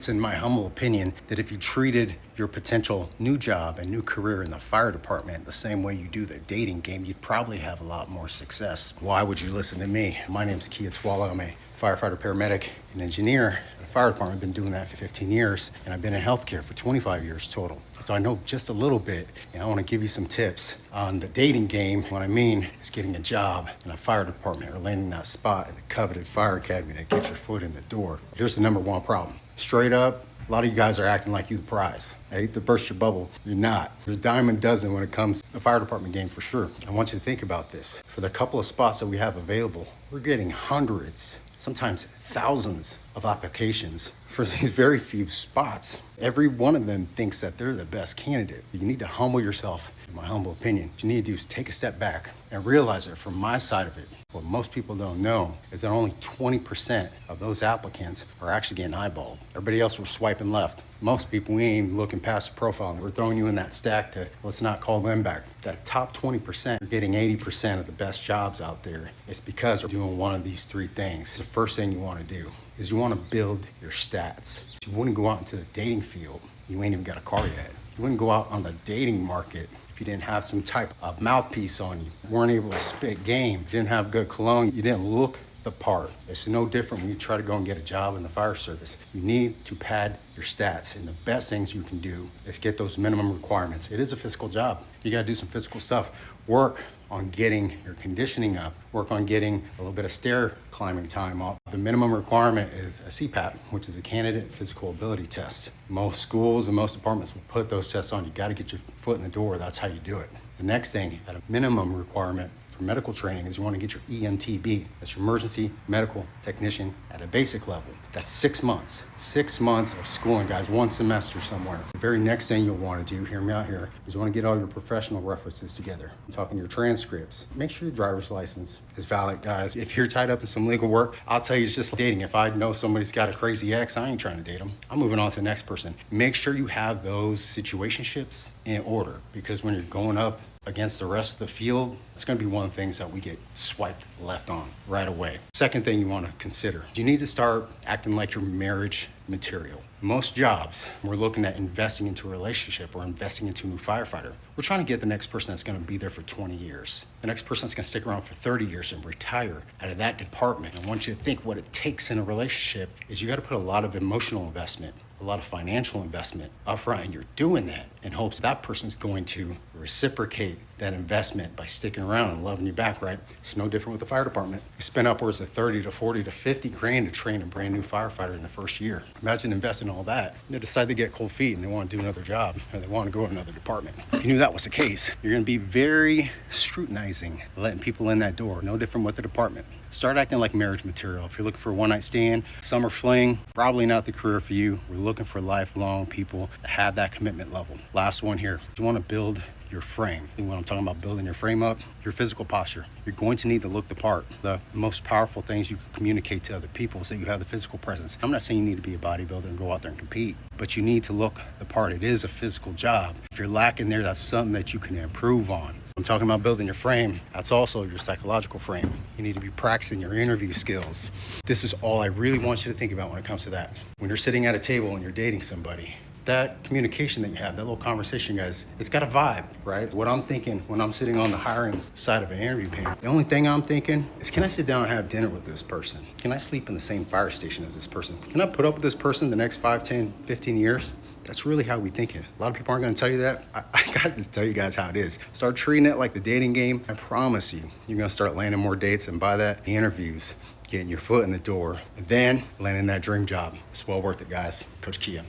It's in my humble opinion that if you treated your potential new job and new career in the fire department the same way you do the dating game, you'd probably have a lot more success. Why would you listen to me? My name's Ki'a Tuala. I'm a firefighter, paramedic, and engineer at the fire department. I've been doing that for 15 years, and I've been in healthcare for 25 years total. So I know just a little bit, and I want to give you some tips on the dating game. What I mean is getting a job in a fire department or landing that spot in the coveted fire academy to get your foot in the door. Here's the number one problem. Straight up, a lot of you guys are acting like you the prize. I hate to burst your bubble. You're not. You're a dime a dozen when it comes to the fire department game for sure. I want you to think about this. For the couple of spots that we have available, we're getting hundreds, sometimes thousands of applications for these very few spots. Every one of them thinks that they're the best candidate. You need to humble yourself, in my humble opinion. What you need to do is take a step back and realize that from my side of it, what most people don't know is that only 20% of those applicants are actually getting eyeballed. Everybody else, we're swiping left. Most people, we ain't even looking past the profile. We're throwing you in that stack to, let's not call them back. That top 20% are getting 80% of the best jobs out there. It's because they're doing one of these three things. The first thing you want to do is you want to build your stats. You wouldn't go out into the dating field. You ain't even got a car yet. You wouldn't go out on the dating market if you didn't have some type of mouthpiece on you. You weren't able to spit game. You didn't have good cologne. You didn't look the part. It's no different when you try to go and get a job in the fire service. You need to pad your stats, and the best things you can do is get those minimum requirements. It is a physical job. You got to do some physical stuff. Work on getting your conditioning up. Work on getting a little bit of stair climbing time up. The minimum requirement is a CPAP, which is a candidate physical ability test. Most schools and most departments will put those tests on. You got to get your foot in the door. That's how you do it. The next thing, at a minimum requirement for medical training, is you want to get your EMTB. That's your emergency medical technician at a basic level. That's 6 months. 6 months of schooling, guys, one semester somewhere. The very next thing you'll want to do, hear me out here, is you want to get all your professional references together. I'm talking your transcripts. Make sure your driver's license is valid, guys. If you're tied up in some legal work, I'll tell you, it's just like dating. If I know somebody's got a crazy ex, I ain't trying to date them. I'm moving on to the next person. Make sure you have those situationships in order, because when you're going up against the rest of the field, it's going to be one of the things that we get swiped left on right away. Second thing you want to consider, you need to start acting like your marriage material. Most jobs, we're looking at investing into a relationship or investing into a new firefighter. We're trying to get the next person that's going to be there for 20 years. The next person that's going to stick around for 30 years and retire out of that department. I want you to think what it takes in a relationship is you got to put a lot of emotional investment, a lot of financial investment upfront, and you're doing that in hopes that person's going to reciprocate that investment by sticking around and loving you back, right? It's no different with the fire department. You spend upwards of 30 to 40 to 50 grand to train a brand new firefighter in the first year. Imagine investing all that. They decide to get cold feet and they want to do another job, or they want to go to another department. If you knew that was the case, you're going to be very scrutinizing, letting people in that door. No different with the department. Start acting like marriage material. If you're looking for a one-night stand, summer fling, probably not the career for you. We're looking for lifelong people that have that commitment level. Last one here. You want to build your frame. And when I'm talking about building your frame up, your physical posture. You're going to need to look the part. The most powerful things you can communicate to other people is that you have the physical presence. I'm not saying you need to be a bodybuilder and go out there and compete, but you need to look the part. It is a physical job. If you're lacking there, that's something that you can improve on. I'm talking about building your frame. That's also your psychological frame. You need to be practicing your interview skills. This is all I really want you to think about when it comes to that. When you're sitting at a table and you're dating somebody, that communication that you have, that little conversation, guys, it's got a vibe, right? What I'm thinking when I'm sitting on the hiring side of an interview panel, the only thing I'm thinking is, can I sit down and have dinner with this person? Can I sleep in the same fire station as this person? Can I put up with this person the next 5, 10, 15 years? That's really how we think it. A lot of people aren't going to tell you that. I got to just tell you guys how it is. Start treating it like the dating game. I promise you, you're going to start landing more dates, and by that, the interviews, getting your foot in the door, and then landing that dream job. It's well worth it, guys. Coach Ki'a.